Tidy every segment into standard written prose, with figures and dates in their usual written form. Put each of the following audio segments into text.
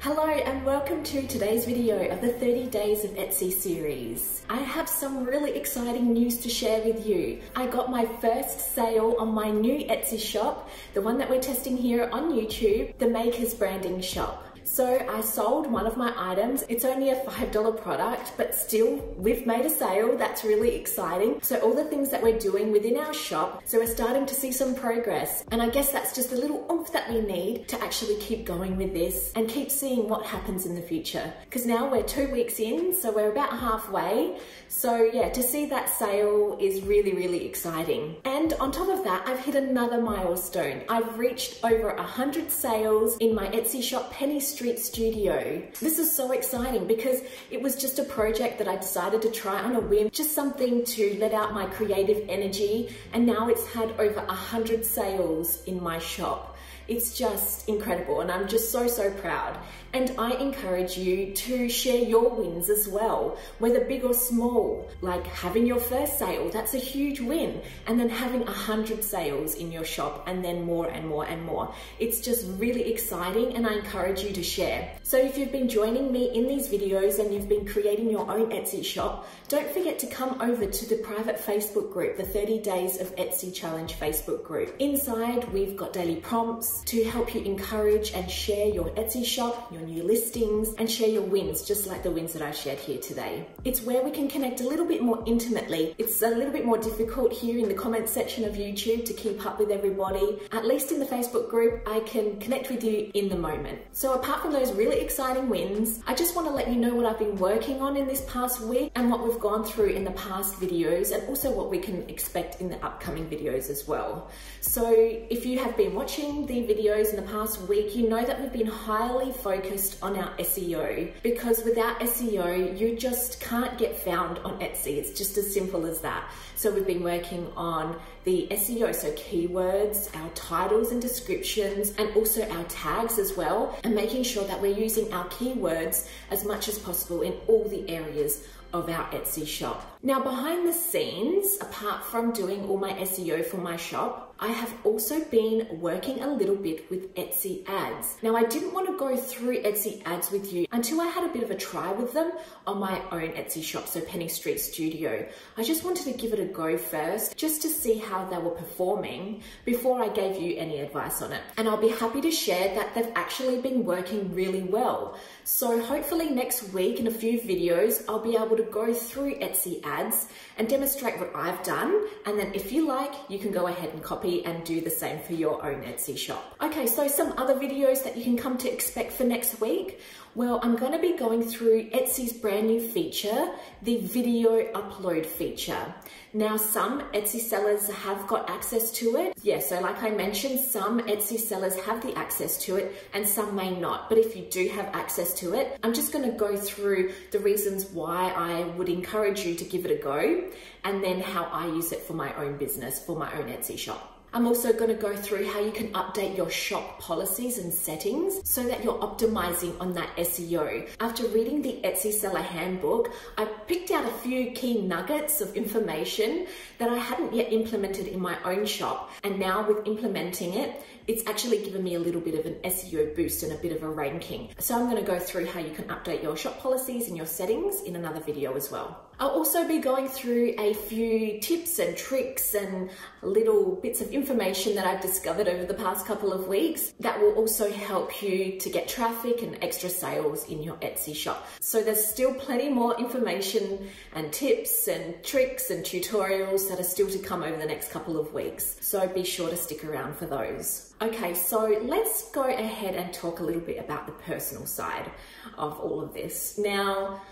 Hello and welcome to today's video of the 30 Days of Etsy series. I have some really exciting news to share with you. I got my first sale on my new Etsy shop, the one that we're testing here on YouTube, the Makers Branding Shop. So I sold one of my items. It's only a $5 product, but still we've made a sale. That's really exciting. So all the things that we're doing within our shop, so we're starting to see some progress. And I guess that's just a little oomph that we need to actually keep going with this and keep seeing what happens in the future. Because now we're 2 weeks in, so we're about halfway. So yeah, to see that sale is really, really exciting. And on top of that, I've hit another milestone. I've reached over 100 sales in my Etsy shop, Penny Street Studio. This is so exciting because it was just a project that I decided to try on a whim, just something to let out my creative energy, and now it's had over 100 sales in my shop. It's just incredible and I'm just so proud. And I encourage you to share your wins as well, whether big or small, like having your first sale, that's a huge win, and then having 100 sales in your shop and then more and more and more. It's just really exciting and I encourage you to share. So if you've been joining me in these videos and you've been creating your own Etsy shop, don't forget to come over to the private Facebook group, the 30 Days of Etsy Challenge Facebook group. Inside, we've got daily prompts to help you encourage and share your Etsy shop, your new listings, and share your wins, just like the wins that I shared here today. It's where we can connect a little bit more intimately. It's a little bit more difficult here in the comments section of YouTube to keep up with everybody. At least in the Facebook group, I can connect with you in the moment. So apart from those really exciting wins, I just want to let you know what I've been working on in this past week and what we've gone through in the past videos, and also what we can expect in the upcoming videos as well. So if you have been watching the videos in the past week, you know that we've been highly focused on our SEO, because without SEO, you just can't get found on Etsy. It's just as simple as that. So we've been working on the SEO, so keywords, our titles and descriptions, and also our tags as well, and making sure that we're using our keywords as much as possible in all the areas of our Etsy shop. Now, behind the scenes, apart from doing all my SEO for my shop, I have also been working a little bit with Etsy ads. Now, I didn't want to go through Etsy ads with you until I had a bit of a try with them on my own Etsy shop, so Penny Street Studio. I just wanted to give it a go first, just to see how they were performing before I gave you any advice on it. And I'll be happy to share that they've actually been working really well. So hopefully next week in a few videos, I'll be able to go through Etsy ads and demonstrate what I've done. And then if you like, you can go ahead and copy and do the same for your own Etsy shop. Okay, so some other videos that you can come to expect for next week. Well, I'm going to be going through Etsy's brand new feature, the video upload feature. Now, some Etsy sellers have got access to it. Yeah, so like I mentioned, some Etsy sellers have the access to it and some may not. But if you do have access to it, I'm just going to go through the reasons why I would encourage you to give it a go, and then how I use it for my own business, for my own Etsy shop. I'm also going to go through how you can update your shop policies and settings so that you're optimizing on that SEO. After reading the Etsy Seller Handbook, I picked out a few key nuggets of information that I hadn't yet implemented in my own shop. And now with implementing it, it's actually given me a little bit of an SEO boost and a bit of a ranking. So I'm going to go through how you can update your shop policies and your settings in another video as well. I'll also be going through a few tips and tricks and little bits of information that I've discovered over the past couple of weeks that will also help you to get traffic and extra sales in your Etsy shop. So there's still plenty more information and tips and tricks and tutorials that are still to come over the next couple of weeks. So be sure to stick around for those. Okay, so let's go ahead and talk a little bit about the personal side of all of this. Now,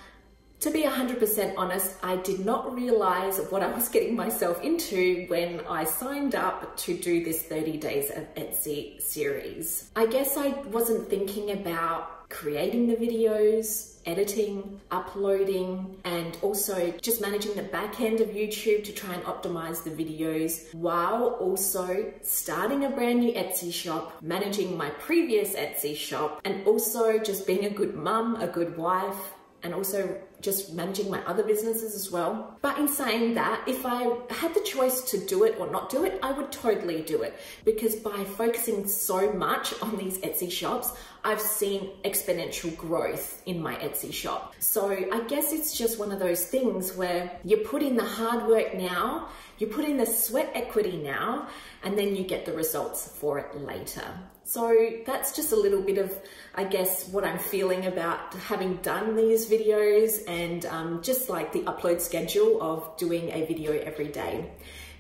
to be 100% honest, I did not realize what I was getting myself into when I signed up to do this 30 Days of Etsy series. I guess I wasn't thinking about creating the videos, editing, uploading, and also just managing the back end of YouTube to try and optimize the videos, while also starting a brand new Etsy shop, managing my previous Etsy shop, and also just being a good mum, a good wife, and also just managing my other businesses as well. But in saying that, if I had the choice to do it or not do it, I would totally do it, because by focusing so much on these Etsy shops, I've seen exponential growth in my Etsy shop. So I guess it's just one of those things where you put in the hard work now, you put in the sweat equity now, and then you get the results for it later. So that's just a little bit of, I guess, what I'm feeling about having done these videos, and just like the upload schedule of doing a video every day.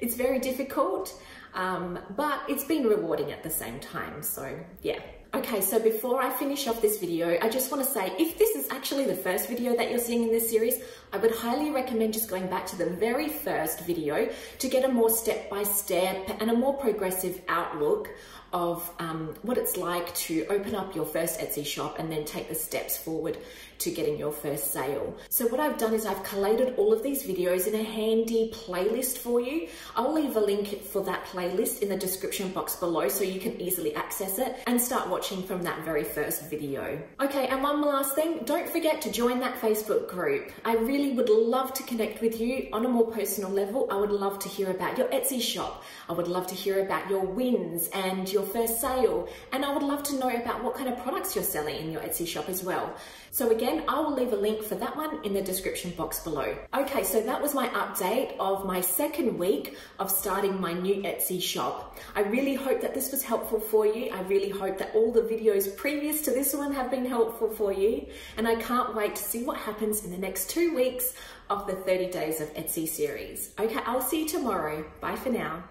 It's very difficult, but it's been rewarding at the same time. So yeah. Okay, so before I finish off this video, I just want to say, if this is actually the first video that you're seeing in this series, I would highly recommend just going back to the very first video to get a more step-by-step and a more progressive outlook of what it's like to open up your first Etsy shop and then take the steps forward to getting your first sale. So what I've done is I've collated all of these videos in a handy playlist for you. I'll leave a link for that playlist in the description box below so you can easily access it and start watching from that very first video. Okay, and one last thing, don't forget to join that Facebook group. I really would love to connect with you on a more personal level. I would love to hear about your Etsy shop. I would love to hear about your wins and your first sale. And I would love to know about what kind of products you're selling in your Etsy shop as well. So again, I will leave a link for that one in the description box below. Okay, so that was my update of my second week of starting my new Etsy shop. I really hope that this was helpful for you. I really hope that all the videos previous to this one have been helpful for you. And I can't wait to see what happens in the next 2 weeks of the 30 Days of Etsy series. Okay, I'll see you tomorrow. Bye for now.